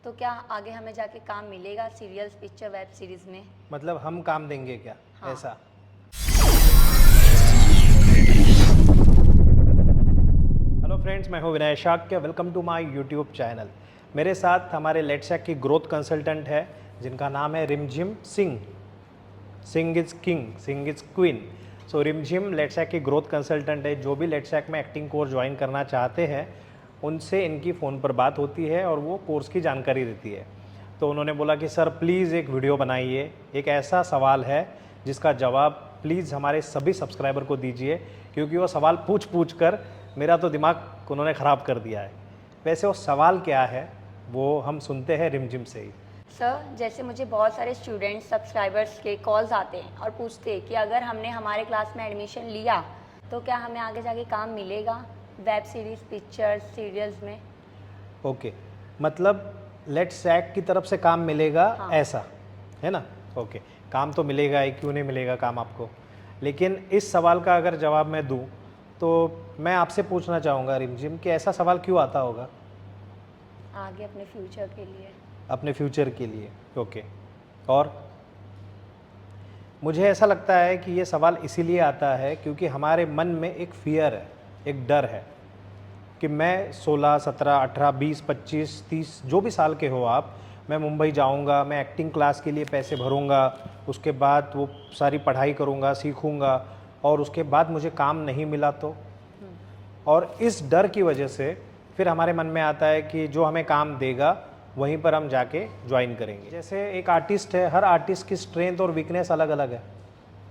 तो क्या आगे हमें जाके काम मिलेगा सीरियल्स, पिक्चर, वेब सीरीज में? मतलब हम काम देंगे क्या? हाँ। ऐसा? हेलो फ्रेंड्स, मैं हूं Vinay Shakya. Welcome to my YouTube channel. मेरे साथ हमारे लेट्सैक की ग्रोथ कंसल्टेंट है जिनका नाम है Rimjhim Singh. Singh is king, Singh is queen. So Rimjhim लेट्सैक की ग्रोथ कंसल्टेंट है। जो भी लेट्सैक में एक्टिंग कोर्स ज्वाइन करना चाहते हैं उनसे इनकी फ़ोन पर बात होती है और वो कोर्स की जानकारी देती है। तो उन्होंने बोला कि सर प्लीज़ एक वीडियो बनाइए, एक ऐसा सवाल है जिसका जवाब प्लीज़ हमारे सभी सब्सक्राइबर को दीजिए, क्योंकि वो सवाल पूछ पूछ कर मेरा तो दिमाग उन्होंने ख़राब कर दिया है। वैसे वो सवाल क्या है वो हम सुनते हैं रिमझिम से ही। सर, जैसे मुझे बहुत सारे स्टूडेंट्स, सब्सक्राइबर्स के कॉल्स आते हैं और पूछते हैं कि अगर हमने हमारे क्लास में एडमिशन लिया तो क्या हमें आगे जाके काम मिलेगा वेब सीरीज, पिक्चर्स, सीरियल्स में? ओके, मतलब लेट्सैक की तरफ से काम मिलेगा, हाँ। ऐसा है ना? ओके, काम तो मिलेगा ही, क्यों नहीं मिलेगा काम आपको। लेकिन इस सवाल का अगर जवाब मैं दूं तो मैं आपसे पूछना चाहूँगा रिमझिम कि ऐसा सवाल क्यों आता होगा? आगे अपने फ्यूचर के लिए। अपने फ्यूचर के लिए। ओके, और मुझे ऐसा लगता है कि ये सवाल इसीलिए आता है क्योंकि हमारे मन में एक फ़ियर है, एक डर है कि मैं 16, 17, 18, 20, 25, 30 जो भी साल के हो आप, मैं मुंबई जाऊंगा, मैं एक्टिंग क्लास के लिए पैसे भरूंगा, उसके बाद वो सारी पढ़ाई करूंगा, सीखूंगा और उसके बाद मुझे काम नहीं मिला तो। और इस डर की वजह से फिर हमारे मन में आता है कि जो हमें काम देगा वहीं पर हम जाके ज्वाइन करेंगे। जैसे एक आर्टिस्ट है, हर आर्टिस्ट की स्ट्रेंथ और वीकनेस अलग अलग है।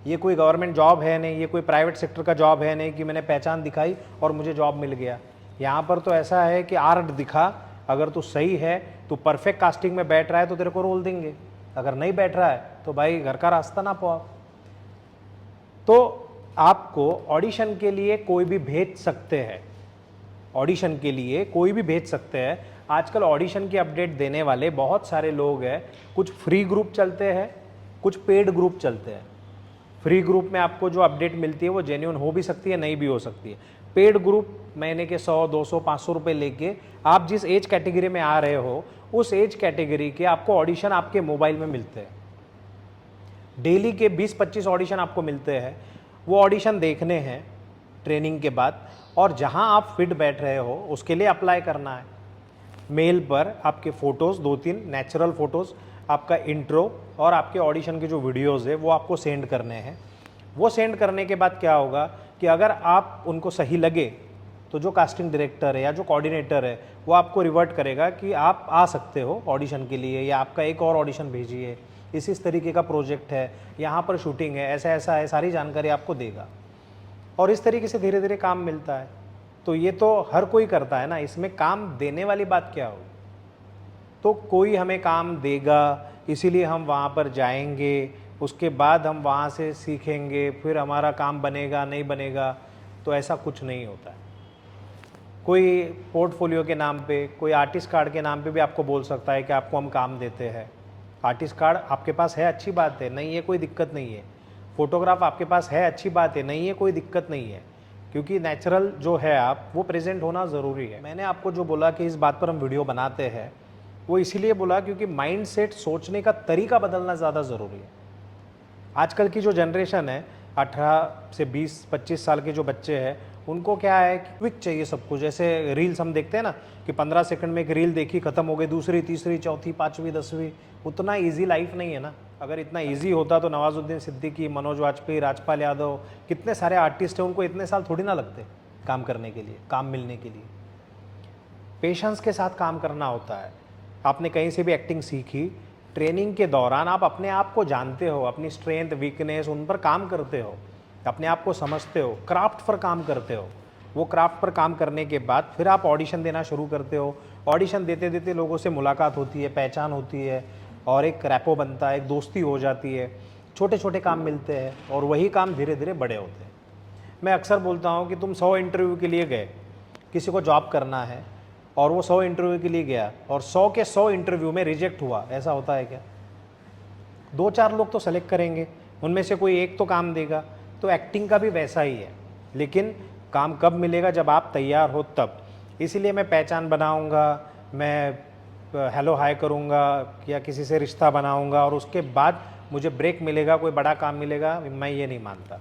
ये कोई गवर्नमेंट जॉब है नहीं, ये कोई प्राइवेट सेक्टर का जॉब है नहीं कि मैंने पहचान दिखाई और मुझे जॉब मिल गया। यहाँ पर तो ऐसा है कि आर्ट दिखा, अगर तू सही है, तू परफेक्ट कास्टिंग में बैठ रहा है तो तेरे को रोल देंगे, अगर नहीं बैठ रहा है तो भाई घर का रास्ता ना पाओ। तो आपको ऑडिशन के लिए कोई भी भेज सकते हैं, ऑडिशन के लिए कोई भी भेज सकते हैं। आजकल ऑडिशन की अपडेट देने वाले बहुत सारे लोग हैं। कुछ फ्री ग्रुप चलते हैं, कुछ पेड ग्रुप चलते हैं। फ्री ग्रुप में आपको जो अपडेट मिलती है वो जेन्युइन हो भी सकती है, नहीं भी हो सकती है। पेड ग्रुप महीने के 100, 200, 500 रुपये लेके आप जिस एज कैटेगरी में आ रहे हो उस एज कैटेगरी के आपको ऑडिशन आपके मोबाइल में मिलते हैं। डेली के 20-25 ऑडिशन आपको मिलते हैं। वो ऑडिशन देखने हैं ट्रेनिंग के बाद, और जहां आप फिट बैठ रहे हो उसके लिए अप्लाई करना है। मेल पर आपके फ़ोटोज़, 2-3 नेचुरल फ़ोटोज़, आपका इंट्रो और आपके ऑडिशन के जो वीडियोज़ है वो आपको सेंड करने हैं। वो सेंड करने के बाद क्या होगा कि अगर आप उनको सही लगे तो जो कास्टिंग डायरेक्टर है या जो कोऑर्डिनेटर है वो आपको रिवर्ट करेगा कि आप आ सकते हो ऑडिशन के लिए, या आपका एक और ऑडिशन भेजिए, इस तरीके का प्रोजेक्ट है, यहाँ पर शूटिंग है, ऐसा ऐसा है, सारी जानकारी आपको देगा। और इस तरीके से धीरे धीरे काम मिलता है। तो ये तो हर कोई करता है ना, इसमें काम देने वाली बात क्या होगी? तो कोई हमें काम देगा इसीलिए हम वहाँ पर जाएंगे, उसके बाद हम वहाँ से सीखेंगे, फिर हमारा काम बनेगा नहीं बनेगा, तो ऐसा कुछ नहीं होता है। कोई पोर्टफोलियो के नाम पे, कोई आर्टिस्ट कार्ड के नाम पे भी आपको बोल सकता है कि आपको हम काम देते हैं। आर्टिस्ट कार्ड आपके पास है, अच्छी बात है, नहीं है कोई दिक्कत नहीं है। फोटोग्राफ आपके पास है, अच्छी बात है, नहीं है कोई दिक्कत नहीं है, क्योंकि नेचुरल जो है आप वो प्रेजेंट होना ज़रूरी है। मैंने आपको जो बोला कि इस बात पर हम वीडियो बनाते हैं वो इसीलिए बोला क्योंकि माइंड सेट, सोचने का तरीका बदलना ज़्यादा ज़रूरी है। आजकल की जो जनरेशन है 18 से 20-25 साल के जो बच्चे हैं उनको क्या है कि क्विक चाहिए सब कुछ। जैसे रील्स हम देखते हैं ना कि 15 सेकंड में एक रील देखी, खत्म हो गई, दूसरी, तीसरी, चौथी, पाँचवीं, 10वीं। उतना इजी लाइफ नहीं है ना। अगर इतना इजी होता तो नवाजुद्दीन सिद्दीकी, मनोज वाजपेयी, राजपाल यादव, कितने सारे आर्टिस्ट हैं, उनको इतने साल थोड़ी ना लगते काम करने के लिए, काम मिलने के लिए। पेशेंस के साथ काम करना होता है। आपने कहीं से भी एक्टिंग सीखी, ट्रेनिंग के दौरान आप अपने आप को जानते हो, अपनी स्ट्रेंथ, वीकनेस, उन पर काम करते हो, अपने आप को समझते हो, क्राफ्ट पर काम करते हो। वो क्राफ्ट पर काम करने के बाद फिर आप ऑडिशन देना शुरू करते हो। ऑडिशन देते देते लोगों से मुलाकात होती है, पहचान होती है और एक रैपो बनता है, एक दोस्ती हो जाती है। छोटे छोटे काम मिलते हैं और वही काम धीरे धीरे बड़े होते हैं। मैं अक्सर बोलता हूँ कि तुम 100 इंटरव्यू के लिए गए, किसी को जॉब करना है और वो 100 इंटरव्यू के लिए गया और 100 के 100 इंटरव्यू में रिजेक्ट हुआ, ऐसा होता है क्या? 2-4 लोग तो सेलेक्ट करेंगे, उनमें से कोई एक तो काम देगा। तो एक्टिंग का भी वैसा ही है, लेकिन काम कब मिलेगा? जब आप तैयार हो तब। इसीलिए मैं पहचान बनाऊंगा, मैं हेलो हाय करूँगा या किसी से रिश्ता बनाऊँगा और उसके बाद मुझे ब्रेक मिलेगा, कोई बड़ा काम मिलेगा, मैं ये नहीं मानता।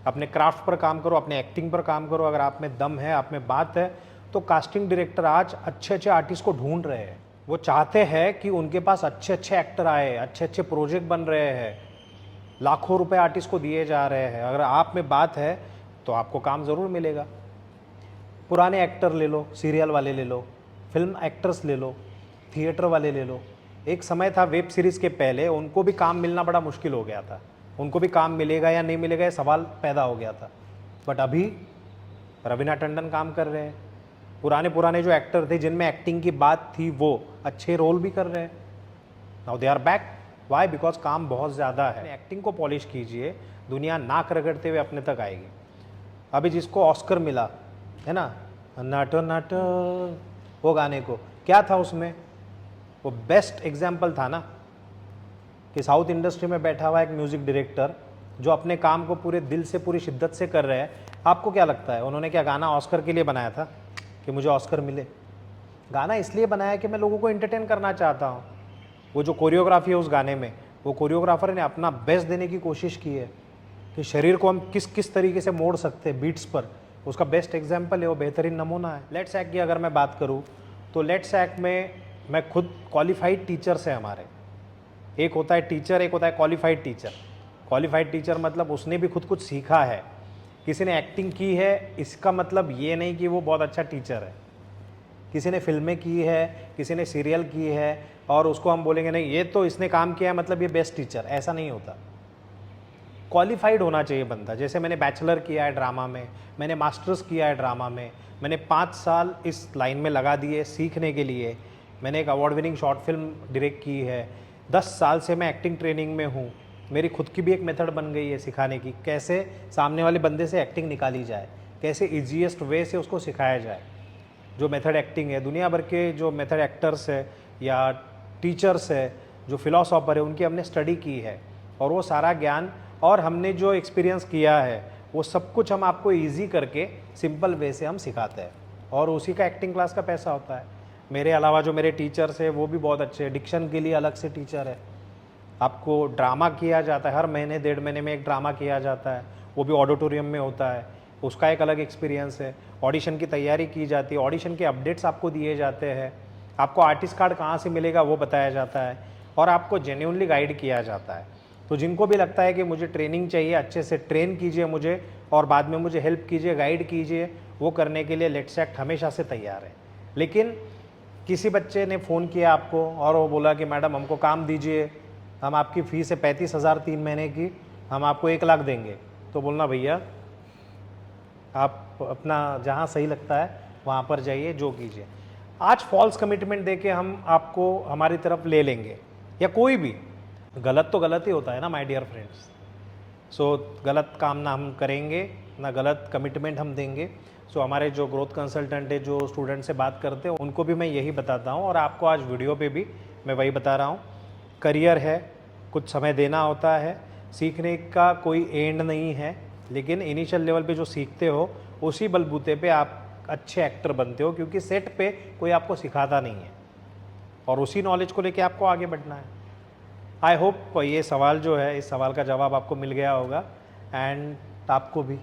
अपने क्राफ्ट पर काम करो, अपने एक्टिंग पर काम करो। अगर आप में दम है, आप में बात है, तो कास्टिंग डायरेक्टर आज अच्छे अच्छे आर्टिस्ट को ढूंढ रहे हैं। वो चाहते हैं कि उनके पास अच्छे अच्छे एक्टर आए, अच्छे अच्छे प्रोजेक्ट बन रहे हैं, लाखों रुपए आर्टिस्ट को दिए जा रहे हैं। अगर आप में बात है तो आपको काम ज़रूर मिलेगा। पुराने एक्टर ले लो, सीरियल वाले ले लो, फिल्म एक्टर्स ले लो, थिएटर वाले ले लो। एक समय था वेब सीरीज़ के पहले उनको भी काम मिलना बड़ा मुश्किल हो गया था, उनको भी काम मिलेगा या नहीं मिलेगा ये सवाल पैदा हो गया था। बट अभी रवीना टंडन काम कर रहे हैं, पुराने पुराने जो एक्टर थे जिनमें एक्टिंग की बात थी वो अच्छे रोल भी कर रहे हैं। Now they are back. Why? Because काम बहुत ज़्यादा है। एक्टिंग को पॉलिश कीजिए, दुनिया नाक रगड़ते हुए अपने तक आएगी। अभी जिसको ऑस्कर मिला है ना, नाटो नाटो, वो गाने को क्या था उसमें, वो बेस्ट एग्जाम्पल था ना कि साउथ इंडस्ट्री में बैठा हुआ एक म्यूज़िक डायरेक्टर जो अपने काम को पूरे दिल से पूरी शिद्दत से कर रहे हैं। आपको क्या लगता है उन्होंने क्या गाना ऑस्कर के लिए बनाया था कि मुझे ऑस्कर मिले? गाना इसलिए बनाया कि मैं लोगों को एंटरटेन करना चाहता हूँ। वो जो कोरियोग्राफी है उस गाने में, वो कोरियोग्राफर ने अपना बेस्ट देने की कोशिश की है कि शरीर को हम किस किस तरीके से मोड़ सकते हैं बीट्स पर। उसका बेस्ट एग्जाम्पल है, वो बेहतरीन नमूना है। लेट्स एक्ट की अगर मैं बात करूँ तो लेट्स एक्ट में मैं खुद क्वालिफाइड टीचर्स हैं हमारे। एक होता है टीचर, एक होता है क्वालिफाइड टीचर। क्वालिफाइड टीचर मतलब उसने भी खुद कुछ सीखा है। किसी ने एक्टिंग की है इसका मतलब ये नहीं कि वो बहुत अच्छा टीचर है। किसी ने फिल्में की है, किसी ने सीरियल की है और उसको हम बोलेंगे नहीं ये तो इसने काम किया है मतलब ये बेस्ट टीचर, ऐसा नहीं होता। क्वालिफाइड होना चाहिए बंदा। जैसे मैंने बैचलर किया है ड्रामा में, मैंने मास्टर्स किया है ड्रामा में, मैंने 5 साल इस लाइन में लगा दिए सीखने के लिए। मैंने एक award winning short film direct की है। 10 साल से मैं एक्टिंग ट्रेनिंग में हूँ। मेरी खुद की भी एक मेथड बन गई है सिखाने की, कैसे सामने वाले बंदे से एक्टिंग निकाली जाए, कैसे ईजीएस्ट वे से उसको सिखाया जाए। जो मेथड एक्टिंग है, दुनिया भर के जो मेथड एक्टर्स है या टीचर्स है, जो फिलोसोफर है, उनकी हमने स्टडी की है और वो सारा ज्ञान और हमने जो एक्सपीरियंस किया है वो सब कुछ हम आपको इजी करके सिंपल वे से हम सिखाते हैं और उसी का एक्टिंग क्लास का पैसा होता है। मेरे अलावा जो मेरे टीचर्स हैं वो भी बहुत अच्छे हैं। डिक्शन के लिए अलग से टीचर है। आपको ड्रामा किया जाता है, हर महीने 1.5 महीने में एक ड्रामा किया जाता है, वो भी ऑडिटोरियम में होता है, उसका एक अलग एक्सपीरियंस है। ऑडिशन की तैयारी की जाती है, ऑडिशन के अपडेट्स आपको दिए जाते हैं, आपको आर्टिस्ट कार्ड कहाँ से मिलेगा वो बताया जाता है और आपको जेन्युइनली गाइड किया जाता है। तो जिनको भी लगता है कि मुझे ट्रेनिंग चाहिए, अच्छे से ट्रेन कीजिए मुझे और बाद में मुझे हेल्प कीजिए, गाइड कीजिए, वो करने के लिए लेट्स एक्ट हमेशा से तैयार है। लेकिन किसी बच्चे ने फ़ोन किया आपको और वो बोला कि मैडम हमको काम दीजिए, हम आपकी फ़ीस है 35,000 3 महीने की, हम आपको 1 लाख देंगे, तो बोलना भैया आप अपना जहाँ सही लगता है वहाँ पर जाइए, जो कीजिए। आज फॉल्स कमिटमेंट दे के हम आपको हमारी तरफ ले लेंगे या कोई भी, गलत तो गलत ही होता है ना माय डियर फ्रेंड्स। सो गलत काम ना हम करेंगे, ना गलत कमिटमेंट हम देंगे। सो हमारे जो ग्रोथ कंसल्टेंट है, जो स्टूडेंट से बात करते हैं, उनको भी मैं यही बताता हूँ और आपको आज वीडियो पे भी मैं वही बता रहा हूँ। करियर है, कुछ समय देना होता है, सीखने का कोई एंड नहीं है, लेकिन इनिशियल लेवल पे जो सीखते हो उसी बलबूते पे आप अच्छे एक्टर बनते हो, क्योंकि सेट पे कोई आपको सिखाता नहीं है और उसी नॉलेज को लेके आपको आगे बढ़ना है। आई होप ये सवाल जो है, इस सवाल का जवाब आपको मिल गया होगा एंड आपको भी।